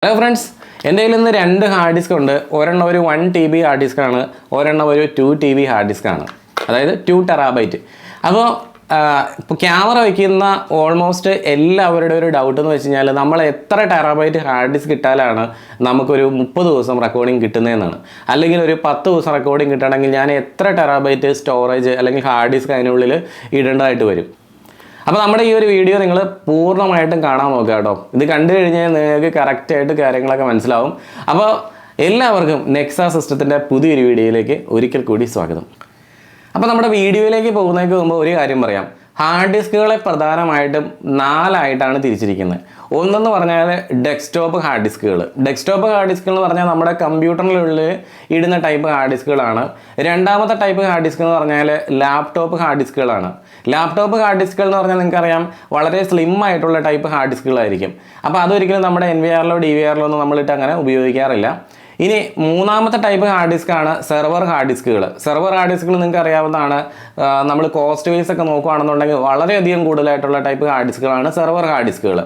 Hello friends, എൻ്റെ കയ്യിൽ ഇന്ന് രണ്ട് ഹാർഡ് ഡിസ്ക് ഉണ്ട്. ഒരെണ്ണം ഒരു 1 TB ഹാർഡ് ഡിസ്ക് ആണ്, ഒരെണ്ണം ഒരു 2 TB ഹാർഡ് ഡിസ്ക് ആണ്. അതായത് 2 ടെറാബൈറ്റ്. അപ്പോൾ ഇപ്പോൾ ക്യാമറ വയ്ക്കുന്ന ഓൾമോസ്റ്റ് എല്ലാവരുടെ ഒരു ഡൗട്ട് എന്ന് വെച്ച് കഴിഞ്ഞാൽ നമ്മൾ എത്ര ടെറാബൈറ്റ് ഹാർഡ് ഡിസ്ക് ഇട്ടാലാണ് നമുക്കൊരു 30 ദിവസം റെക്കോർഡിംഗ് കിട്ടുന്നതെന്നാണ്. അല്ലെങ്കിൽ ഒരു 10 ദിവസം റെക്കോർഡിംഗ് കിട്ടണമെങ്കിൽ ഞാൻ എത്ര ടെറാബൈറ്റ് സ്റ്റോറേജ് അല്ലെങ്കിൽ ഹാർഡ് ഡിസ്ക് അതിനുള്ളിൽ ഇടേണ്ടതായിട്ട് വരും. അപ്പോൾ നമ്മുടെ ഈ ഒരു വീഡിയോ നിങ്ങൾ പൂർണ്ണമായിട്ടും കാണാൻ നോക്കുക കേട്ടോ. ഇത് കണ്ടു കഴിഞ്ഞാൽ നിങ്ങൾക്ക് കറക്റ്റായിട്ട് കാര്യങ്ങളൊക്കെ മനസ്സിലാവും. അപ്പോൾ എല്ലാവർക്കും നെക്സ സിസ്റ്റത്തിൻ്റെ പുതിയൊരു വീഡിയോയിലേക്ക് ഒരിക്കൽ കൂടി സ്വാഗതം. അപ്പോൾ നമ്മുടെ വീഡിയോയിലേക്ക് പോകുന്നതിന് മുമ്പ് ഒരു കാര്യം പറയാം. ഹാർഡ് ഡിസ്കുകളെ പ്രധാനമായിട്ടും 4 ആയിട്ടാണ് തിരിച്ചിരിക്കുന്നത്. ഒന്നെന്ന് പറഞ്ഞാൽ ഡെസ്ക്ടോപ്പ് ഹാർഡ് ഡിസ്കുകൾ. ഡെസ്ക്ടോപ്പ് ഹാർഡ് ഡിസ്കുകൾ എന്ന് പറഞ്ഞാൽ നമ്മുടെ കമ്പ്യൂട്ടറിനുള്ളിൽ ഇടുന്ന ടൈപ്പ് ഹാർഡ് ഡിസ്കുകളാണ്. രണ്ടാമത്തെ ടൈപ്പ് ഹാർഡ് ഡിസ്ക് എന്ന് പറഞ്ഞാൽ ലാപ്ടോപ്പ് ഹാർഡ് ഡിസ്കുകളാണ്. ലാപ്ടോപ്പ് ഹാർഡ് ഡിസ്കുകൾ എന്ന് പറഞ്ഞാൽ നിങ്ങൾക്കറിയാം വളരെ സ്ലിം ആയിട്ടുള്ള ടൈപ്പ് ഹാർഡ് ഡിസ്കുകളായിരിക്കും. അപ്പോൾ അതൊരിക്കലും നമ്മുടെ NVRലോ DVRലോ ഒന്നും നമ്മളിട്ട് അങ്ങനെ ഉപയോഗിക്കാറില്ല. ഇനി മൂന്നാമത്തെ ടൈപ്പ് ഹാർഡ് ഡിസ്ക് ആണ് സെർവർ ഹാർഡ് ഡിസ്കുകൾ. സെർവർ ഹാർഡ് ഡിസ്കുകൾ നിങ്ങൾക്ക് അറിയാവുന്നതാണ്. നമ്മൾ കോസ്റ്റ് വൈസ് ഒക്കെ നോക്കുകയാണെന്നുണ്ടെങ്കിൽ വളരെയധികം കൂടുതലായിട്ടുള്ള ടൈപ്പ് ഹാർഡ് ഡിസ്കുകളാണ് സെർവർ ഹാർഡ് ഡിസ്കുകൾ.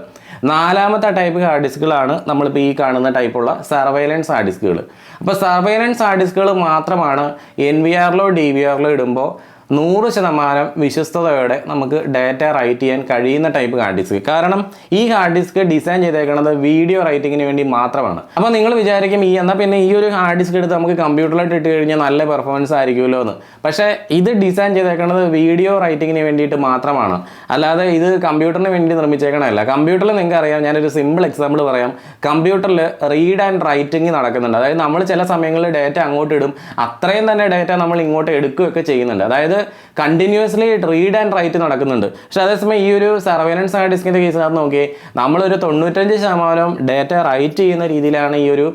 നാലാമത്തെ ടൈപ്പ് ഹാർഡ് ഡിസ്കുകളാണ് നമ്മളിപ്പോൾ ഈ കാണുന്ന ടൈപ്പുള്ള സർവൈലൻസ് ഹാർഡ് ഡിസ്കുകൾ. അപ്പോൾ സർവൈലൻസ് ഹാർഡ് ഡിസ്കുകൾ മാത്രമാണ് NVRലോ DVRലോ ഇടുമ്പോൾ 100% വിശ്വസ്തയോടെ നമുക്ക് ഡാറ്റ റൈറ്റ് ചെയ്യാൻ കഴിയുന്ന ടൈപ്പ് ഹാർഡ് ഡിസ്ക്. കാരണം ഈ ഹാർഡ് ഡിസ്ക് ഡിസൈൻ ചെയ്തേക്കുന്നത് വീഡിയോ റൈറ്റിങ്ങിന് വേണ്ടി മാത്രമാണ്. അപ്പോൾ നിങ്ങൾ വിചാരിക്കും എന്നാൽ പിന്നെ ഈ ഒരു ഹാർഡ് ഡിസ്ക് എടുത്ത് നമുക്ക് കമ്പ്യൂട്ടറിലോട്ട് ഇട്ട് കഴിഞ്ഞാൽ നല്ല പെർഫോമൻസ് ആയിരിക്കുമല്ലോ എന്ന്. പക്ഷേ ഇത് ഡിസൈൻ ചെയ്തേക്കുന്നത് വീഡിയോ റൈറ്റിങ്ങിന് വേണ്ടിയിട്ട് മാത്രമാണ്, അല്ലാതെ ഇത് കമ്പ്യൂട്ടറിന് വേണ്ടി നിർമ്മിച്ചേക്കണമല്ല. കമ്പ്യൂട്ടറിൽ നിങ്ങൾക്ക് അറിയാം, ഞാനൊരു സിമ്പിൾ എക്സാമ്പിൾ പറയാം. കമ്പ്യൂട്ടറിൽ റീഡ് ആൻഡ് റൈറ്റിംഗ് നടക്കുന്നുണ്ട്. അതായത് നമ്മൾ ചില സമയങ്ങളിൽ ഡാറ്റ അങ്ങോട്ട് ഇടും, അത്രയും തന്നെ ഡാറ്റ നമ്മൾ ഇങ്ങോട്ട് എടുക്കുകയൊക്കെ ചെയ്യുന്നുണ്ട്. അതായത് കണ്ടിന്യൂസ്ലി റീഡ് ആൻഡ് റൈറ്റ് നടക്കുന്നുണ്ട്. പക്ഷെ അതേസമയം ഈ ഒരു സർവൈലൻസ് ഹാർഡ് ഡിസ്കിൻ്റെ കേസിനകത്ത് നോക്കിയേ, നമ്മളൊരു 95% ഡാറ്റ റൈറ്റ് ചെയ്യുന്ന രീതിയിലാണ് ഈ ഒരു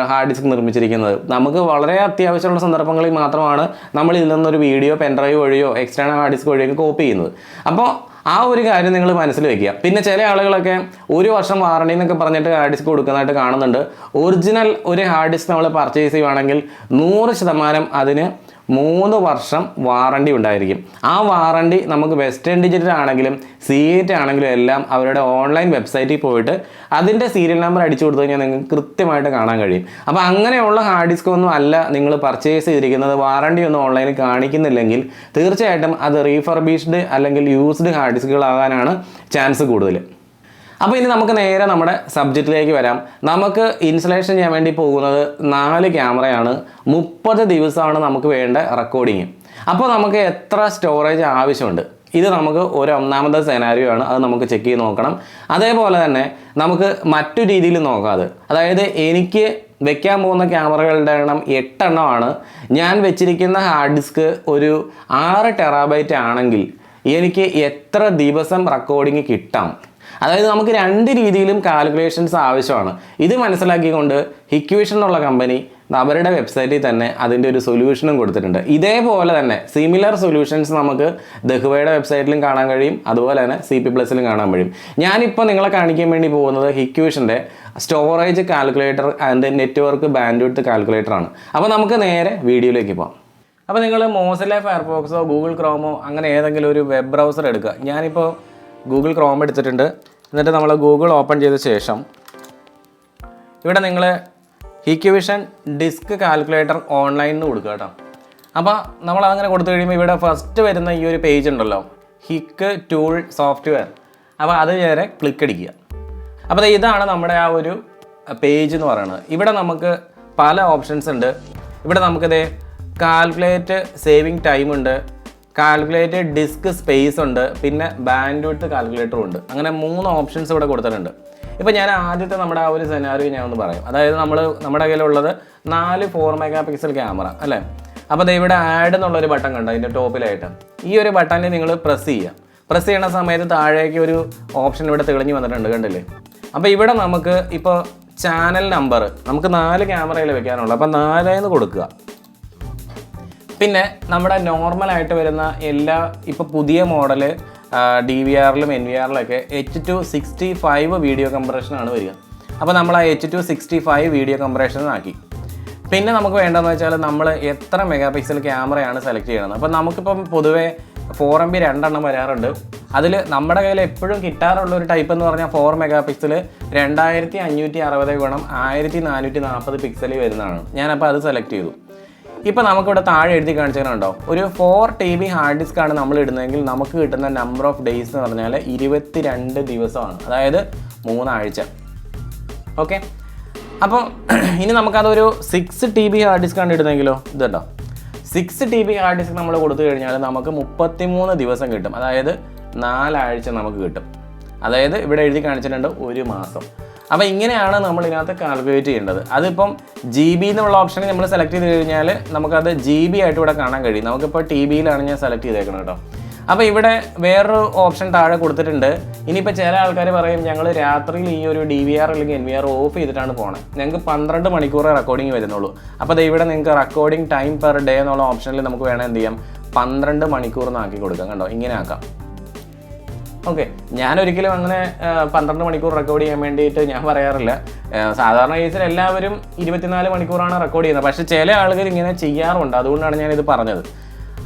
ഹാർഡ് ഡിസ്ക് നിർമ്മിച്ചിരിക്കുന്നത്. നമുക്ക് വളരെ അത്യാവശ്യമുള്ള സന്ദർഭങ്ങളിൽ മാത്രമാണ് നമ്മൾ ഇതിൽ നിന്നൊരു വീഡിയോ പെൻഡ്രൈവ് വഴിയോ എക്സ്റ്റേണൽ ഹാർഡ് ഡിസ്ക് വഴിയൊക്കെ കോപ്പി ചെയ്യുന്നത്. അപ്പോൾ ആ ഒരു കാര്യം നിങ്ങൾ മനസ്സിൽ വെക്കുക. പിന്നെ ചില ആളുകളൊക്കെ 1 വർഷം വാറണ്ടി എന്നൊക്കെ പറഞ്ഞിട്ട് ഹാർഡ് ഡിസ്ക് കൊടുക്കുന്നതായിട്ട് കാണുന്നുണ്ട്. ഒറിജിനൽ ഒരു ഹാർഡ് ഡിസ്ക് നമ്മൾ പർച്ചേസ് ചെയ്യുവാണെങ്കിൽ 100% അതിന് 3 വർഷം വാറണ്ടി ഉണ്ടായിരിക്കും. ആ വാറണ്ടി നമുക്ക് വെസ്റ്റേൺ ഡിജിറ്റൽ ആണെങ്കിലും C8 ആണെങ്കിലും എല്ലാം അവരുടെ ഓൺലൈൻ വെബ്സൈറ്റിൽ പോയിട്ട് അതിൻ്റെ സീരിയൽ നമ്പർ അടിച്ചു കൊടുത്തു കഴിഞ്ഞാൽ നിങ്ങൾക്ക് കൃത്യമായിട്ട് കാണാൻ കഴിയും. അപ്പോൾ അങ്ങനെയുള്ള ഹാർഡ് ഡിസ്ക് ഒന്നും അല്ല നിങ്ങൾ പർച്ചേസ് ചെയ്തിരിക്കുന്നത്, വാറണ്ടി ഒന്നും ഓൺലൈനിൽ കാണിക്കുന്നില്ലെങ്കിൽ തീർച്ചയായിട്ടും അത് റീഫർബിഷ്ഡ് അല്ലെങ്കിൽ യൂസ്ഡ് ഹാർഡ് ഡിസ്കുകളാകാനാണ് ചാൻസ് കൂടുതൽ. അപ്പോൾ ഇനി നമുക്ക് നേരെ നമ്മുടെ സബ്ജക്റ്റിലേക്ക് വരാം. നമുക്ക് ഇൻസ്റ്റലേഷൻ ചെയ്യാൻ വേണ്ടി പോകുന്നത് 4 ക്യാമറയാണ്. 30 ദിവസമാണ് നമുക്ക് വേണ്ട റെക്കോർഡിങ്. അപ്പോൾ നമുക്ക് എത്ര സ്റ്റോറേജ് ആവശ്യമുണ്ട്? ഇത് നമുക്ക് ഒന്നാമത്തെ സെനാരിയോ ആണ്, അത് നമുക്ക് ചെക്ക് ചെയ്ത് നോക്കണം. അതേപോലെ തന്നെ നമുക്ക് മറ്റു രീതിയിൽ നോക്കാം. അതായത് എനിക്ക് വെക്കാൻ പോകുന്ന ക്യാമറകളുടെ എണ്ണം 8 എണ്ണമാണ്. ഞാൻ വെച്ചിരിക്കുന്ന ഹാർഡ് ഡിസ്ക് ഒരു 6 ടെറാബൈറ്റ് ആണെങ്കിൽ എനിക്ക് എത്ര ദിവസം റെക്കോർഡിങ് കിട്ടാം? അതായത് നമുക്ക് 2 രീതിയിലും കാൽക്കുലേഷൻസ് ആവശ്യമാണ്. ഇത് മനസ്സിലാക്കിക്കൊണ്ട് ഹിക്വേഷൻ എന്നുള്ള കമ്പനി അവരുടെ വെബ്സൈറ്റിൽ തന്നെ അതിൻ്റെ ഒരു സൊല്യൂഷനും കൊടുത്തിട്ടുണ്ട്. ഇതേപോലെ തന്നെ സിമിലർ സൊല്യൂഷൻസ് നമുക്ക് ദഹുവയുടെ വെബ്സൈറ്റിലും കാണാൻ കഴിയും, അതുപോലെ തന്നെ CP+ലും കാണാൻ കഴിയും. ഞാനിപ്പോൾ നിങ്ങളെ കാണിക്കാൻ വേണ്ടി പോകുന്നത് ഹിക്വേഷൻ്റെ storage calculator and network bandwidth calculator ആണ്. അപ്പോൾ നമുക്ക് നേരെ വീഡിയോയിലേക്ക് പോകാം. അപ്പോൾ നിങ്ങൾ മോസില്ല ഫയർഫോക്സോ ഗൂഗിൾ ക്രോമോ അങ്ങനെ ഏതെങ്കിലും ഒരു വെബ് ബ്രൗസർ എടുക്കുക. ഞാനിപ്പോൾ ഗൂഗിൾ ക്രോം എടുത്തിട്ടുണ്ട്. എന്നിട്ട് നമ്മൾ ഗൂഗിൾ ഓപ്പൺ ചെയ്ത ശേഷം ഇവിടെ നിങ്ങൾ ഹിക്വിഷൻ ഡിസ്ക് കാൽക്കുലേറ്റർ ഓൺലൈൻ എന്ന് കൊടുക്കുക കേട്ടോ. അപ്പോൾ നമ്മൾ അങ്ങനെ കൊടുത്തു കഴിയുമ്പോൾ ഇവിടെ ഫസ്റ്റ് വരുന്ന ഈ ഒരു പേജ് ഉണ്ടല്ലോ, ഹിക്ക് ടൂൾ സോഫ്റ്റ്വെയർ. അപ്പോൾ അത് നേരെ ക്ലിക്ക് അടിക്കുക. അപ്പോൾ ഇതാണ് നമ്മുടെ ആ ഒരു പേജ് എന്ന് പറയുന്നത്. ഇവിടെ നമുക്ക് പല ഓപ്ഷൻസ് ഉണ്ട്. ഇവിടെ നമുക്കിത് കാൽക്കുലേറ്റ് സേവിങ് ടൈം ഉണ്ട്, കാൽക്കുലേറ്റ് ഡിസ്ക് സ്പേസ് ഉണ്ട്, പിന്നെ ബാൻഡ്വിഡ്ത്ത് കാൽക്കുലേറ്ററും ഉണ്ട്. അങ്ങനെ 3 ഓപ്ഷൻസ് ഇവിടെ കൊടുത്തിട്ടുണ്ട്. ഇപ്പോൾ ഞാൻ ആദ്യത്തെ നമ്മുടെ ആ ഒരു സെനാരിയോ ഞാൻ ഒന്ന് പറയാം. അതായത് നമ്മുടെ കയ്യിലുള്ളത് 4 4 മെഗാ പിക്സൽ ക്യാമറ അല്ലേ. അപ്പോൾ ഇവിടെ ആഡ് എന്നുള്ളൊരു ബട്ടൺ കണ്ടോ അതിൻ്റെ ടോപ്പിലായിട്ട്. ഈ ഒരു ബട്ടണിൽ നിങ്ങൾ പ്രസ് ചെയ്യുക. പ്രസ് ചെയ്യുന്ന സമയത്ത് താഴേക്ക് ഒരു ഓപ്ഷൻ ഇവിടെ തെളിഞ്ഞ് വന്നിട്ടുണ്ട്, കണ്ടില്ലേ. അപ്പോൾ ഇവിടെ നമുക്ക് ഇപ്പോൾ ചാനൽ നമ്പർ നമുക്ക് 4 ക്യാമറയിൽ വെക്കാനുള്ളൂ. അപ്പോൾ 4 എന്ന് കൊടുക്കുക. പിന്നെ നമ്മുടെ നോർമലായിട്ട് വരുന്ന എല്ലാ ഇപ്പോൾ പുതിയ മോഡൽ DVRലും NVRലൊക്കെ H265 വീഡിയോ കംപ്രഷനാണ് വരിക. അപ്പോൾ നമ്മൾ ആ H265 വീഡിയോ കംപ്രഷനാക്കി. പിന്നെ നമുക്ക് വേണ്ടതെന്ന് വെച്ചാൽ നമ്മൾ എത്ര മെഗാ പിക്സൽ ക്യാമറയാണ് സെലക്ട് ചെയ്യണത്. അപ്പോൾ നമുക്കിപ്പം പൊതുവേ 4MB 2 എണ്ണം വരാറുണ്ട്, അതിൽ നമ്മുടെ കയ്യിൽ എപ്പോഴും കിട്ടാറുള്ള ഒരു ടൈപ്പ് എന്ന് പറഞ്ഞാൽ 4 മെഗാ പിക്സൽ 2560 × 1440 പിക്സലിൽ വരുന്നതാണ്. ഞാനപ്പോൾ അത് സെലക്ട് ചെയ്തു. ഇപ്പോൾ നമുക്കിവിടെ താഴെ എഴുതി കാണിച്ചിട്ടുണ്ടോ, ഒരു 4 TB ഹാർഡ് ഡിസ്ക് ആണ് നമ്മൾ ഇടുന്നതെങ്കിൽ നമുക്ക് കിട്ടുന്ന നമ്പർ ഓഫ് ഡേയ്സ് എന്ന് പറഞ്ഞാൽ 22 ദിവസമാണ്, അതായത് 3 ആഴ്ച. ഓക്കെ, അപ്പോൾ ഇനി നമുക്കതൊരു 6 TB ഹാർഡ് ഡിസ്ക് ആണ് ഇടുന്നതെങ്കിലോ, ഇത് കേട്ടോ 6 TB ഹാർഡ് ഡിസ്ക് നമ്മൾ കൊടുത്തു കഴിഞ്ഞാൽ നമുക്ക് 33 ദിവസം കിട്ടും, അതായത് 4 ആഴ്ച നമുക്ക് കിട്ടും. അതായത് ഇവിടെ എഴുതി കാണിച്ചിട്ടുണ്ട് 1 മാസം. അപ്പോൾ ഇങ്ങനെയാണ് നമ്മൾ ഇതിനകത്ത് കാൽക്കുലേറ്റ് ചെയ്യേണ്ടത്. അതിപ്പം GB എന്നുള്ള ഓപ്ഷൻ നമ്മൾ സെലക്ട് ചെയ്ത് കഴിഞ്ഞാൽ നമുക്കത് GB ആയിട്ട് ഇവിടെ കാണാൻ കഴിയും. നമുക്കിപ്പോൾ TB ഞാൻ സെലക്ട് ചെയ്തേക്കണം കേട്ടോ. അപ്പോൾ ഇവിടെ വേറൊരു ഓപ്ഷൻ താഴെ കൊടുത്തിട്ടുണ്ട്. ഇനിയിപ്പോൾ ചില ആൾക്കാർ പറയും ഞങ്ങൾ രാത്രിയിൽ ഈ ഒരു DVR അല്ലെങ്കിൽ NVR ഓഫ് ചെയ്തിട്ടാണ് പോകണത്, ഞങ്ങൾക്ക് 12 മണിക്കൂർ റെക്കോർഡിങ് വരുന്നുള്ളൂ. അപ്പോൾ ഇവിടെ നിങ്ങൾക്ക് റെക്കോർഡിംഗ് ടൈം പെർ ഡേ എന്നുള്ള ഓപ്ഷനിൽ നമുക്ക് വേണം എന്ത് ചെയ്യാം, 12 മണിക്കൂർ ആക്കി കൊടുക്കാം. കണ്ടോ, ഇങ്ങനെ ആക്കാം. ഓക്കെ, ഞാനൊരിക്കലും അങ്ങനെ 12 മണിക്കൂർ റെക്കോർഡ് ചെയ്യാൻ വേണ്ടിയിട്ട് ഞാൻ പറയാറില്ല. സാധാരണ കേസിൽ എല്ലാവരും 24 മണിക്കൂറാണ് റെക്കോർഡ് ചെയ്യുന്നത്. പക്ഷേ ചില ആളുകൾ ഇങ്ങനെ ചെയ്യാറുണ്ട്, അതുകൊണ്ടാണ് ഞാനിത് പറഞ്ഞത്.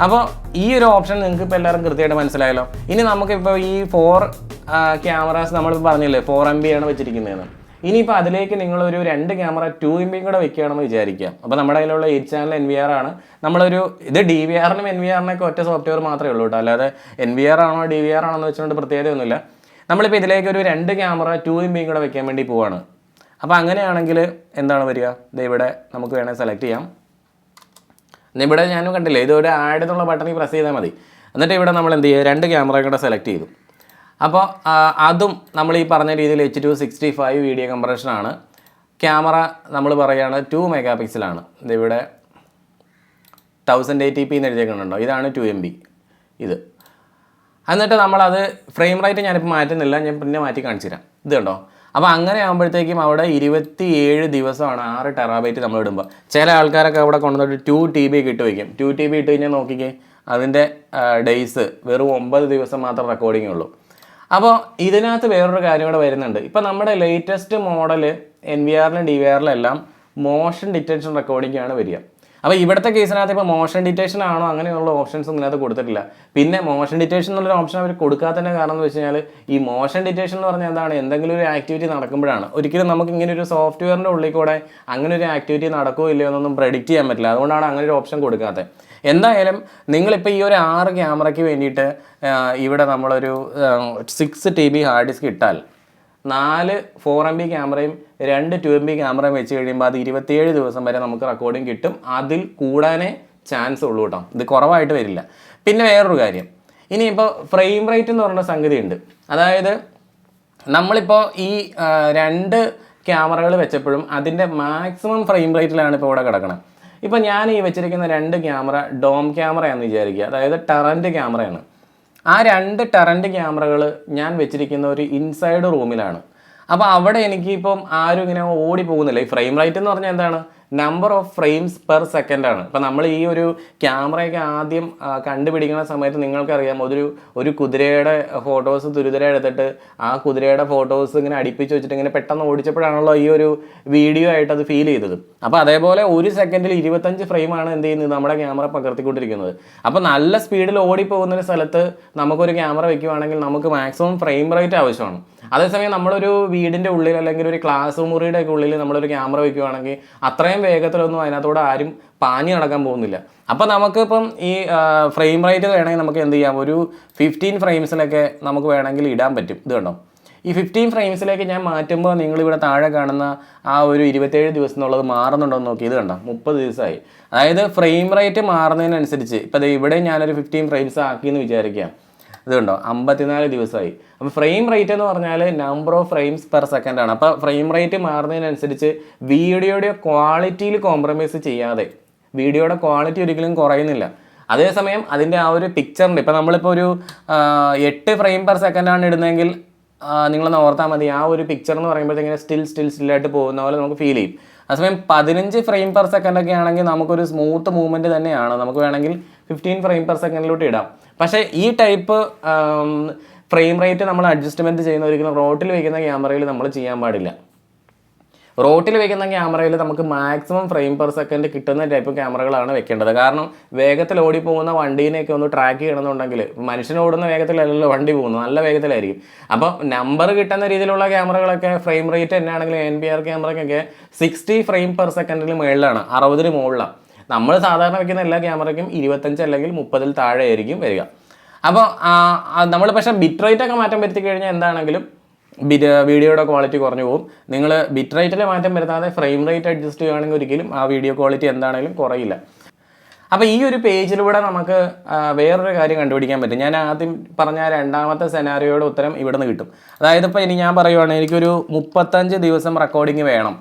അപ്പോൾ ഈ ഒരു ഓപ്ഷൻ നിങ്ങൾക്ക് ഇപ്പോൾ എല്ലാവരും കൃത്യമായിട്ട് മനസ്സിലായല്ലോ. ഇനി നമുക്കിപ്പോൾ ഈ 4 ക്യാമറാസ് നമ്മളിപ്പോൾ പറഞ്ഞില്ലേ 4 MB ആണ് വെച്ചിരിക്കുന്നതെന്ന്. ഇനിയിപ്പോൾ അതിലേക്ക് നിങ്ങളൊരു 2 ക്യാമറ 2 MB കൂടെ വെക്കുകയാണെന്ന് വിചാരിക്കുക. അപ്പോൾ നമ്മുടെ കയ്യിലുള്ള 8 ചാനൽ NVR ആണ്. നമ്മളൊരു ഇത് DVR-നും NVR-നൊക്കെ ഒറ്റ സോഫ്റ്റ്വെയർ മാത്രമേ ഉള്ളൂ കേട്ടോ, അല്ലാതെ NVR ആണോ DVR ആണോ എന്ന് വെച്ചുകൊണ്ട് പ്രത്യേകതയൊന്നുമില്ല. നമ്മളിപ്പോൾ ഇതിലേക്ക് ഒരു 2 ക്യാമറ 2 MB കൂടെ വെക്കാൻ വേണ്ടി പോവാണ്. അപ്പോൾ അങ്ങനെയാണെങ്കിൽ എന്താണ് വരിക, ഇവിടെ നമുക്ക് വേണമെങ്കിൽ സെലക്ട് ചെയ്യാം. ഇവിടെ ഞാനും കണ്ടില്ലേ, ഇതൊരു ആഡ് എന്നുള്ള ബട്ടണിൽ പ്രസ് ചെയ്താൽ മതി. എന്നിട്ട് ഇവിടെ നമ്മൾ എന്ത് ചെയ്യുക, 2 ക്യാമറ കൂടെ സെലക്ട് ചെയ്തു. അപ്പോൾ അതും നമ്മൾ ഈ പറഞ്ഞ രീതിയിൽ H265 വീഡിയോ കംപ്രഷനാണ്. ക്യാമറ നമ്മൾ പറയുകയാണ് 2 മെഗാ പിക്സലാണ്. ഇതിവിടെ 1080p എന്ന് എഴുതിയേക്കുന്നുണ്ടോ, ഇതാണ് 2 MB ഇത്. എന്നിട്ട് നമ്മളത് ഫ്രെയിം റേറ്റ് ഞാനിപ്പോൾ മാറ്റുന്നില്ല, ഞാൻ പിന്നെ മാറ്റി കാണിച്ചു തരാം. ഇത് കണ്ടോ. അപ്പോൾ അങ്ങനെ ആകുമ്പോഴത്തേക്കും അവിടെ 27 ദിവസമാണ് 6 ടെറാബൈറ്റ് നമ്മൾ ഇടുമ്പോൾ. ചില ആൾക്കാരൊക്കെ അവിടെ കൊണ്ടുവന്നിട്ട് 2 TB ഇട്ട് വയ്ക്കും. 2 TB ഇട്ട് കഴിഞ്ഞാൽ നോക്കിക്കേ, അതിൻ്റെ ഡേയ്സ് വെറും 9 ദിവസം മാത്രം റെക്കോർഡിംഗ് ഉള്ളൂ. അപ്പോൾ ഇതിനകത്ത് വേറൊരു കാര്യം കൂടെ വരുന്നുണ്ട്. ഇപ്പോൾ നമ്മുടെ ലേറ്റസ്റ്റ് മോഡൽ NVR-ലും DVR-ലും എല്ലാം മോഷൻ ഡിറ്റക്ഷൻ റെക്കോർഡിംഗ് ആണ് വരിക. അപ്പോൾ ഇവിടുത്തെ കേസിനകത്ത് ഇപ്പോൾ മോഷൻ ഡിറ്റക്ഷൻ ആണോ അങ്ങനെയുള്ള ഓപ്ഷൻസ് ഇതിനകത്ത് കൊടുത്തിട്ടില്ല. പിന്നെ മോഷൻ ഡിറ്റക്ഷൻ എന്നുള്ളൊരു ഓപ്ഷൻ അവർ കൊടുക്കാത്തതിൻ്റെ കാരണം എന്ന് വെച്ച് കഴിഞ്ഞാൽ, ഈ മോഷൻ ഡിറ്റക്ഷൻ എന്ന് പറഞ്ഞാൽ എന്താണ്, എന്തെങ്കിലും ഒരു ആക്ടിവിറ്റി നടക്കുമ്പോഴാണ്. ഒരിക്കലും നമുക്ക് ഇങ്ങനെ ഒരു സോഫ്റ്റ്വെയറിൻ്റെ ഉള്ളിൽ കൂടെ അങ്ങനെ ഒരു ആക്ടിവിറ്റി നടക്കുമോ ഇല്ലയോ എന്നൊന്നും പ്രെഡിക്റ്റ് ചെയ്യാൻ പറ്റില്ല. അതുകൊണ്ടാണ് അങ്ങനെ ഒരു ഓപ്ഷൻ കൊടുക്കാത്തത്. എന്തായാലും നിങ്ങളിപ്പോൾ ഈ ഒരു 6 ക്യാമറയ്ക്ക് വേണ്ടിയിട്ട് ഇവിടെ നമ്മളൊരു 6 TB ഹാർഡ് ഡിസ്ക് ഇട്ടാൽ 4 4 MB ക്യാമറയും 2 2 MB ക്യാമറയും വെച്ച് കഴിയുമ്പോൾ അത് 27 ദിവസം വരെ നമുക്ക് റെക്കോർഡിംഗ് കിട്ടും. അതിൽ കൂടാനേ ചാൻസ് ഉള്ളൂ കേട്ടോ, ഇത് കുറവായിട്ട് വരില്ല. പിന്നെ വേറൊരു കാര്യം, ഇനിയിപ്പോൾ ഫ്രെയിം റേറ്റ് എന്ന് പറഞ്ഞ സംഗതി ഉണ്ട്. അതായത് നമ്മളിപ്പോൾ ഈ 2 ക്യാമറകൾ വെച്ചപ്പോഴും അതിൻ്റെ മാക്സിമം ഫ്രെയിം റേറ്റിലാണ് ഇപ്പോൾ ഇവിടെ കിടക്കുന്നത്. ഇപ്പോൾ ഞാൻ ഈ വെച്ചിരിക്കുന്ന 2 ക്യാമറ ഡോം ക്യാമറയാണെന്ന് വിചാരിക്കുക, അതായത് ടറൻറ്റ് ക്യാമറയാണ്. ആ 2 ടറൻറ്റ് ക്യാമറകൾ ഞാൻ വെച്ചിരിക്കുന്ന ഒരു ഇൻസൈഡ് റൂമിലാണ്. അപ്പോൾ അവിടെ എനിക്കിപ്പം ആരും ഇങ്ങനെ ഓടി പോകുന്നില്ല. ഈ ഫ്രെയിം റേറ്റ് എന്ന് പറഞ്ഞാൽ എന്താണ്, നമ്പർ ഓഫ് ഫ്രെയിംസ് പെർ സെക്കൻഡാണ്. ഇപ്പോൾ നമ്മൾ ഈ ഒരു ക്യാമറയൊക്കെ ആദ്യം കണ്ടുപിടിക്കുന്ന സമയത്ത് നിങ്ങൾക്കറിയാം, ഒരു കുതിരയുടെ ഫോട്ടോസ് തുരുതുര എടുത്തിട്ട് ആ കുതിരയുടെ ഫോട്ടോസ് ഇങ്ങനെ അടുപ്പിച്ച് വെച്ചിട്ട് ഇങ്ങനെ പെട്ടെന്ന് ഓടിച്ചപ്പോഴാണല്ലോ ഈ ഒരു വീഡിയോ ആയിട്ട് അത് ഫീൽ ചെയ്തത്. അപ്പോൾ അതേപോലെ 1 സെക്കൻഡിൽ 25 ഫ്രെയിമാണ് എന്ത് ചെയ്യുന്നത്, നമ്മുടെ ക്യാമറ പകർത്തിക്കൊണ്ടിരിക്കുന്നത്. അപ്പോൾ നല്ല സ്പീഡിൽ ഓടിപ്പോകുന്ന സ്ഥലത്ത് നമുക്കൊരു ക്യാമറ വയ്ക്കുവാണെങ്കിൽ നമുക്ക് മാക്സിമം ഫ്രെയിം റേറ്റ് ആവശ്യമാണ്. അതേസമയം നമ്മളൊരു വീടിൻ്റെ ഉള്ളിൽ അല്ലെങ്കിൽ ഒരു ക്ലാസ് മുറിയുടെ ഒക്കെ ഉള്ളിൽ നമ്മളൊരു ക്യാമറ വയ്ക്കുവാണെങ്കിൽ അത്രയും വേഗത്തിലൊന്നും അതിനകത്തൂടെ ആരും പാഞ്ഞ് നടക്കാൻ പോകുന്നില്ല. അപ്പോൾ നമുക്കിപ്പം ഈ ഫ്രെയിം റേറ്റ് വേണമെങ്കിൽ നമുക്ക് എന്ത് ചെയ്യാം, ഒരു 15 ഫ്രെയിംസിലൊക്കെ നമുക്ക് വേണമെങ്കിൽ ഇടാൻ പറ്റും. ഇത് കണ്ടോ, ഈ 15 ഫ്രെയിംസിലേക്ക് ഞാൻ മാറ്റുമ്പോൾ നിങ്ങളിവിടെ താഴെ കാണുന്ന ആ ഒരു 27 ദിവസം എന്നുള്ളത് മാറുന്നുണ്ടോ എന്ന് നോക്കി. ഇത് കണ്ടോ, 30 ദിവസമായി. അതായത് ഫ്രെയിം റേറ്റ് മാറുന്നതിനനുസരിച്ച് ഇപ്പോൾ ഇവിടെ ഞാനൊരു 15 ഫ്രെയിംസ് ആക്കിയെന്ന് വിചാരിക്കാം. ഇത് കണ്ടോ, 54 ദിവസമായി. അപ്പോൾ ഫ്രെയിം റേറ്റ് എന്ന് പറഞ്ഞാൽ number of frames per second ആണ്. അപ്പോൾ ഫ്രെയിം റേറ്റ് മാറുന്നതിനനുസരിച്ച് വീഡിയോയുടെ ക്വാളിറ്റിയിൽ കോംപ്രമൈസ് ചെയ്യാതെ വീഡിയോയുടെ ക്വാളിറ്റി ഒരിക്കലും കുറയുന്നില്ല. അതേസമയം അതിൻ്റെ ആ ഒരു പിക്ചറിൻ്റെ ഇപ്പോൾ നമ്മളിപ്പോൾ ഒരു 8 ഫ്രെയിം പെർ സെക്കൻഡാണ് ഇടുന്നതെങ്കിൽ നിങ്ങളൊന്ന് ഓർത്താൽ മതി, ആ ഒരു പിക്ചർ എന്ന് പറയുമ്പോഴത്തേക്കിങ്ങനെ സ്റ്റില്ലായിട്ട് പോകുന്ന പോലെ നമുക്ക് ഫീൽ ചെയ്യും. അതേസമയം 15 ഫ്രെയിം പെർ സെക്കൻഡൊക്കെ ആണെങ്കിൽ നമുക്കൊരു സ്മൂത്ത് മൂവ്മെൻറ്റ് തന്നെയാണ്. നമുക്ക് വേണമെങ്കിൽ 15 ഫ്രെയിം പെർ സെക്കൻഡിലോട്ട് ഇടാം. പക്ഷേ ഈ ടൈപ്പ് ഫ്രെയിം റേറ്റ് നമ്മൾ അഡ്ജസ്റ്റ്മെൻറ്റ് ചെയ്യുന്ന ഒരിക്കലും റോട്ടിൽ വയ്ക്കുന്ന ക്യാമറയിൽ നമ്മൾ ചെയ്യാൻ പാടില്ല. റോട്ടിൽ വെക്കുന്ന ക്യാമറയിൽ നമുക്ക് മാക്സിമം ഫ്രെയിം പെർ സെക്കൻഡ് കിട്ടുന്ന ടൈപ്പ് ക്യാമറകളാണ് വെക്കേണ്ടത്. കാരണം വേഗത്തിൽ ഓടിപ്പോകുന്ന വണ്ടീനെയൊക്കെ ഒന്ന് ട്രാക്ക് ചെയ്യണമെന്നുണ്ടെങ്കിൽ മനുഷ്യൻ ഓടുന്ന വേഗത്തിലല്ലല്ലോ വണ്ടി പോകുന്നത്, നല്ല വേഗത്തിലായിരിക്കും. അപ്പോൾ നമ്പർ കിട്ടുന്ന രീതിയിലുള്ള ക്യാമറകളൊക്കെ ഫ്രെയിം റേറ്റ് തന്നെയാണെങ്കിൽ NPR ക്യാമറയ്ക്കൊക്കെ 60 ഫ്രെയിം പെർ സെക്കൻഡിന് മുകളിലാണ്, 60 മുകളിലാണ്. നമ്മൾ സാധാരണ വെക്കുന്ന എല്ലാ ക്യാമറയ്ക്കും 25 അല്ലെങ്കിൽ 30 താഴെ ആയിരിക്കും വരിക. അപ്പോൾ നമ്മൾ പക്ഷേ ബിറ്റ് റേറ്റ് ഒക്കെ മാറ്റം വരുത്തി കഴിഞ്ഞാൽ എന്താണെങ്കിലും വീഡിയോയുടെ ക്വാളിറ്റി കുറഞ്ഞു പോകും. നിങ്ങൾ ബിറ്റ് റേറ്റിൽ മാറ്റം വരുത്താതെ ഫ്രെയിം റേറ്റ് അഡ്ജസ്റ്റ് ചെയ്യുകയാണെങ്കിൽ ഒരിക്കലും ആ വീഡിയോ ക്വാളിറ്റി എന്താണെങ്കിലും കുറയില്ല. അപ്പോൾ ഈ ഒരു പേജിലൂടെ നമുക്ക് വേറൊരു കാര്യം കണ്ടുപിടിക്കാൻ പറ്റും. ഞാൻ ആദ്യം പറഞ്ഞ രണ്ടാമത്തെ സെനാരിയോയുടെ ഉത്തരം ഇവിടെ നിന്ന് കിട്ടും. അതായത് ഇപ്പോൾ ഇനി ഞാൻ പറയുവാണെങ്കിൽ എനിക്കൊരു 35 ദിവസം റെക്കോർഡിങ് വേണം.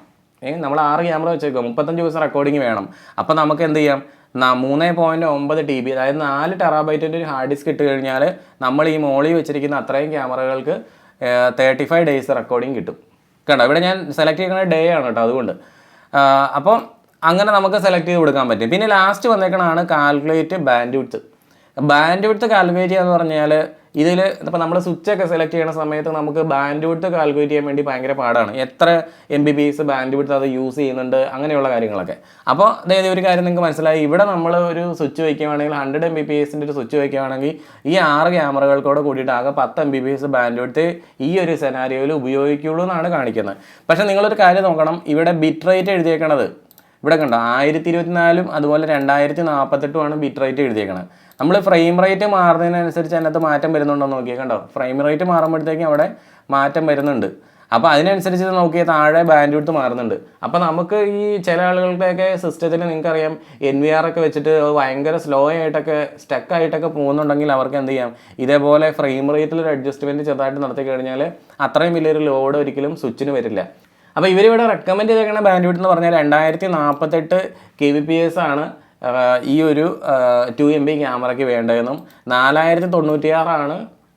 നമ്മൾ 6 ക്യാമറ വെച്ചേക്കുക, 35 ദിവസം റെക്കോർഡിങ് വേണം. അപ്പോൾ നമുക്ക് എന്ത് ചെയ്യാം, 3.9 TB അതായത് 4 ടെറാബൈറ്റിൻ്റെ ഒരു ഹാർഡ് ഡിസ്ക് ഇട്ട് കഴിഞ്ഞാൽ നമ്മൾ ഈ മോളിൽ വെച്ചിരിക്കുന്ന അത്രയും ക്യാമറകൾക്ക് 35 ഡേയ്സ് റെക്കോർഡിങ് കിട്ടും. കണ്ടോ, ഇവിടെ ഞാൻ സെലക്ട് ചെയ്യുന്ന ഡേ ആണ് കേട്ടോ, അതുകൊണ്ട്. അപ്പോൾ അങ്ങനെ നമുക്ക് സെലക്ട് ചെയ്ത് കൊടുക്കാൻ പറ്റും. പിന്നെ ലാസ്റ്റ് വന്നേക്കണതാണ് calculate bandwidth. Bandwidth calculate ചെയ്യാന്ന് പറഞ്ഞാൽ ഇതിൽ ഇപ്പോൾ നമ്മൾ സ്വിച്ചൊക്കെ സെലക്ട് ചെയ്യുന്ന സമയത്ത് നമുക്ക് ബാൻഡ് വിഡ്ത്ത് കാൽക്കുലേറ്റ് ചെയ്യാൻ വേണ്ടി ഭയങ്കര പാടാണ്. എത്ര MBPS ബാൻഡ് വിഡ്ത്ത് അത് യൂസ് ചെയ്യുന്നുണ്ട്, അങ്ങനെയുള്ള കാര്യങ്ങളൊക്കെ. അപ്പോൾ അതായത് ഒരു കാര്യം നിങ്ങൾക്ക് മനസ്സിലായി, ഇവിടെ നമ്മൾ ഒരു സ്വിച്ച് വയ്ക്കുകയാണെങ്കിൽ 100 MBPSൻ്റെ ഒരു സ്വിച്ച് വയ്ക്കുകയാണെങ്കിൽ ഈ 6 ക്യാമറകൾക്കൂടെ കൂടിയിട്ട് ആകെ 10 MBPS ബാൻഡ് വിഡ്ത്ത് ഈ ഒരു സെനാരിയോയിൽ ഉപയോഗിക്കുള്ളൂ എന്നാണ് കാണിക്കുന്നത്. പക്ഷേ നിങ്ങളൊരു കാര്യം നോക്കണം, ഇവിടെ ബിറ്റ് റേറ്റ് എഴുതിയേക്കണത് ഇവിടെ കണ്ടോ 1024 അതുപോലെ 2048 ബിറ്റ് റേറ്റ് എഴുതിയേക്കണത്. നമ്മൾ ഫ്രെയിം റേറ്റ് മാറുന്നതിനനുസരിച്ച് അതിനകത്ത് മാറ്റം വരുന്നുണ്ടോ നോക്കിയാൽ കണ്ടോ, ഫ്രെയിം റേറ്റ് മാറുമ്പോഴത്തേക്കും അവിടെ മാറ്റം വരുന്നുണ്ട്. അപ്പോൾ അതിനനുസരിച്ച് നോക്കിയാൽ താഴെ ബാൻഡ് വിഡ്ത്ത് മാറുന്നുണ്ട്. അപ്പോൾ നമുക്ക് ഈ ചില ആളുകളുടെയൊക്കെ സിസ്റ്റത്തിൽ നിങ്ങൾക്കറിയാം NVR ഒക്കെ വെച്ചിട്ട് ഭയങ്കര സ്ലോ ആയിട്ടൊക്കെ സ്റ്റക്കായിട്ടൊക്കെ പോകുന്നുണ്ടെങ്കിൽ അവർക്ക് എന്ത് ചെയ്യാം, ഇതേപോലെ ഫ്രെയിം റേറ്റിലൊരു അഡ്ജസ്റ്റ്മെൻറ്റ് ചെറുതായിട്ട് നടത്തി കഴിഞ്ഞാൽ അത്രയും വലിയൊരു ലോഡ് ഒരിക്കലും സ്വിച്ചിന് വരില്ല. അപ്പോൾ ഇവരിവിടെ റെക്കമെൻഡ് ചെയ്തേക്കുന്ന ബാൻഡ് വിഡ്ത്ത് എന്ന് പറഞ്ഞാൽ 2048 kbps ആണ് ഈ ഒരു 2 MB ക്യാമറയ്ക്ക് വേണ്ടതെന്നും 4096 ആണ്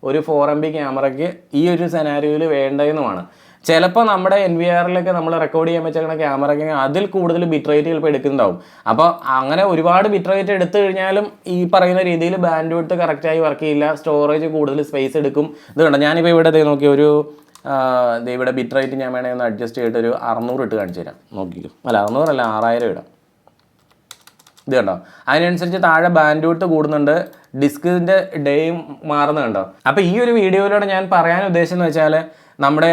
ഒരു 4 MB ക്യാമറയ്ക്ക് ഈ ഒരു സെനാരിയോയിൽ വേണ്ടതെന്നുമാണ്. ചിലപ്പോൾ നമ്മുടെ NVRലൊക്കെ നമ്മൾ റെക്കോർഡ് ചെയ്യാൻ വെച്ചേക്കുന്ന ക്യാമറയ്ക്ക് അതിൽ കൂടുതൽ ബിറ്റ് റേറ്റ് ചിലപ്പോൾ എടുക്കുന്നുണ്ടാവും. അപ്പോൾ അങ്ങനെ ഒരുപാട് ബിറ്റ് റേറ്റ് എടുത്തു കഴിഞ്ഞാലും ഈ പറയുന്ന രീതിയിൽ ബാൻഡ് വിഡ്ത്ത് കറക്റ്റായി വർക്ക് ചെയ്യില്ല, സ്റ്റോറേജ് കൂടുതൽ സ്പേസ് എടുക്കും. ഇത് കണ്ടോ, ഞാനിപ്പോൾ ഇവിടെ നോക്കി ഒരു ഇവിടെ ബിറ്റ് റേറ്റ് ഞാൻ വേണമെങ്കിൽ ഒന്ന് അഡ്ജസ്റ്റ് ചെയ്തിട്ട് ഒരു 600 ഇട്ട് കാണിച്ചു തരാം, നോക്കിക്കോ. അല്ല 600 അല്ല 6000 ഇടാം. ഇത് കണ്ടോ, അതിനനുസരിച്ച് താഴെ ബാൻഡ് വിഡ്ത്ത് കൂടുന്നുണ്ട്, ഡിസ്കിൻ്റെ ഡേയും മാറുന്നത് കണ്ടോ. അപ്പോൾ ഈ ഒരു വീഡിയോയിലൂടെ ഞാൻ പറയാൻ ഉദ്ദേശിച്ചെന്ന് വെച്ചാൽ നമ്മുടെ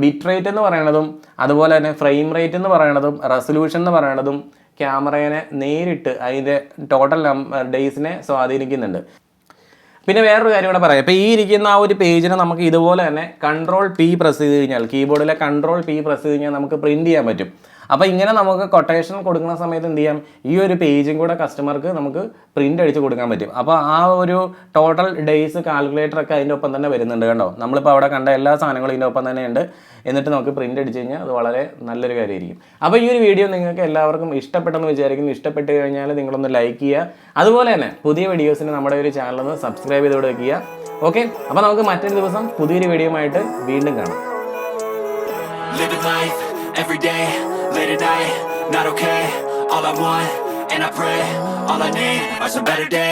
ബിറ്റ് റേറ്റ് എന്ന് പറയുന്നതും അതുപോലെ തന്നെ ഫ്രെയിം റേറ്റ് എന്ന് പറയുന്നതും റെസൊല്യൂഷൻ എന്ന് പറയുന്നതും ക്യാമറയെ നേരിട്ട് അതിൻ്റെ ടോട്ടൽ ഡേയ്സിനെ സ്വാധീനിക്കുന്നുണ്ട്. പിന്നെ വേറൊരു കാര്യം കൂടെ പറയാം. ഇപ്പോൾ ഈ ഇരിക്കുന്ന ആ ഒരു പേജിന് നമുക്ക് ഇതുപോലെ തന്നെ Ctrl+P പ്രസ് ചെയ്ത് കഴിഞ്ഞാൽ, കീബോർഡിലെ Ctrl+P പ്രസ് ചെയ്ത് കഴിഞ്ഞാൽ നമുക്ക് പ്രിൻറ്റ് ചെയ്യാൻ പറ്റും. അപ്പോൾ ഇങ്ങനെ നമുക്ക് കൊട്ടേഷൻ കൊടുക്കുന്ന സമയത്ത് എന്ത് ചെയ്യാം, ഈ ഒരു പേജും കൂടെ കസ്റ്റമർക്ക് നമുക്ക് പ്രിൻ്റ് അടിച്ച് കൊടുക്കാൻ പറ്റും. അപ്പോൾ ആ ഒരു ടോട്ടൽ ഡേയ്സ് കാൽക്കുലേറ്ററൊക്കെ അതിൻ്റെ ഒപ്പം തന്നെ വരുന്നുണ്ട് കണ്ടോ. നമ്മളിപ്പോൾ അവിടെ കണ്ട എല്ലാ സാധനങ്ങളും ഇതിൻ്റെ ഒപ്പം തന്നെ ഉണ്ട്. എന്നിട്ട് നമുക്ക് പ്രിൻ്റ് അടിച്ച് കഴിഞ്ഞാൽ അത് വളരെ നല്ലൊരു കാര്യമായിരിക്കും. അപ്പോൾ ഈ ഒരു വീഡിയോ നിങ്ങൾക്ക് എല്ലാവർക്കും ഇഷ്ടപ്പെട്ടെന്ന് വിചാരിക്കുന്നു. ഇഷ്ടപ്പെട്ട് കഴിഞ്ഞാൽ നിങ്ങളൊന്ന് ലൈക്ക് ചെയ്യുക. അതുപോലെ തന്നെ പുതിയ വീഡിയോസിന് നമ്മുടെ ഒരു ചാനലൊന്ന് സബ്സ്ക്രൈബ് ചെയ്ത് കൊടുക്കുക. ഓക്കെ, അപ്പോൾ നമുക്ക് മറ്റൊരു ദിവസം പുതിയൊരു വീഡിയോ ആയിട്ട് വീണ്ടും കാണാം. Every day, late at night, not okay. All I want, and I pray, all I need are some better days.